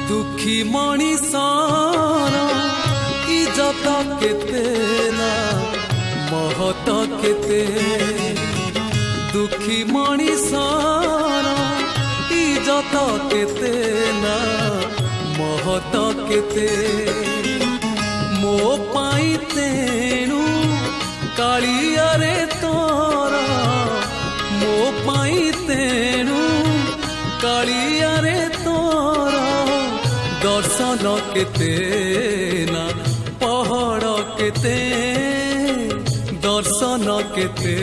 दुखी मणिषर इज्जत केते ना महत केते दुखी मणिषर इज्जत केते ना महत केते मो पाई तेणु कालिया रे तोरा मो पाई तेणु कालिया रे तोरा दर्शन केते ना पहाड़ केते दर्शन केते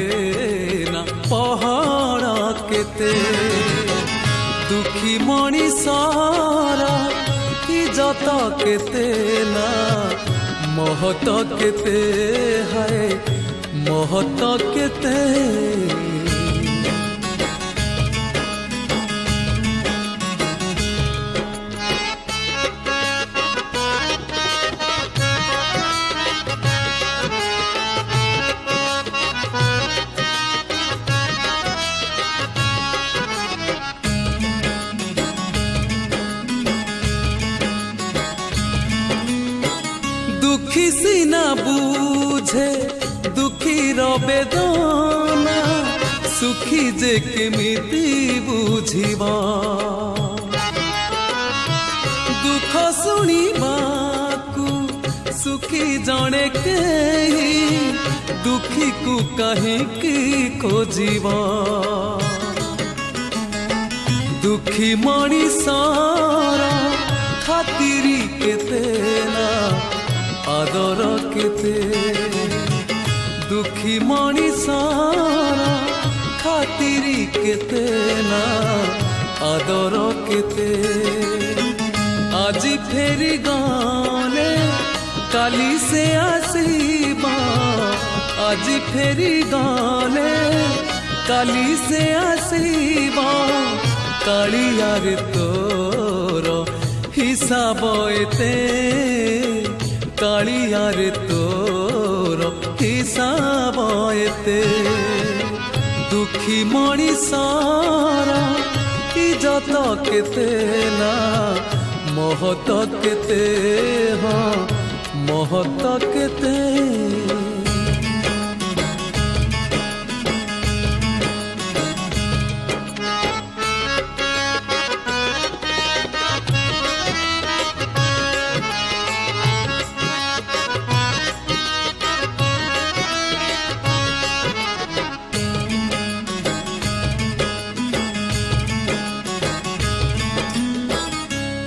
ना पहाड़ केते दुखी मणिषर इज्जत केते ना महत केते है महत केते दुखी सीना बुझे दुखी बेदना सुखी जे केमिति बुझिबा दुख शुणिबाकू सुखी जणे केही दुखी को कहीं खोजिबा दुखी मणिषर खातिरी केते ना आदर केते दुखी मणिषर खातिरी केते ना आदर केते आजी फेरी गाने काली से आसीबा आजी फेरी गाने काली से आसीबा कालिया रे तोर हिसाब एते कालिया रे तोर हिसाब एते दुखी मणिषर इज्जत केते ना महत केते हाँ महत केते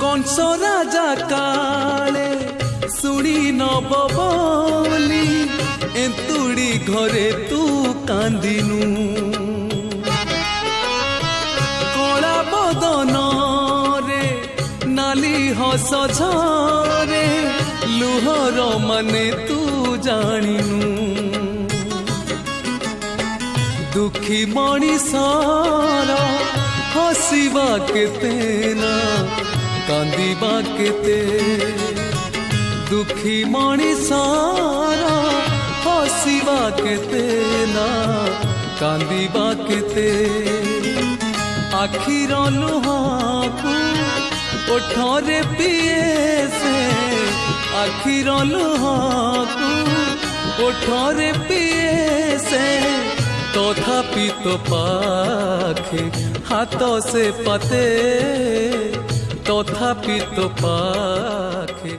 कंस राजा काले सुनी नब बोली एंतुड़ी घरे तू कांदिनु कला बदन रे नाली हस झरे लुहर माने तू जानिनु दुखी मणिषर हसीबा केते ना कांदिबा केते दुखी मणिषर हसीबा केते ना कांदिबा केते आखिर लुहाकू ओठरे पिए से आखिर लुहाकू ओठरे पिए से तथापि तो पाखे हाथ से पते तथापि तो पाखे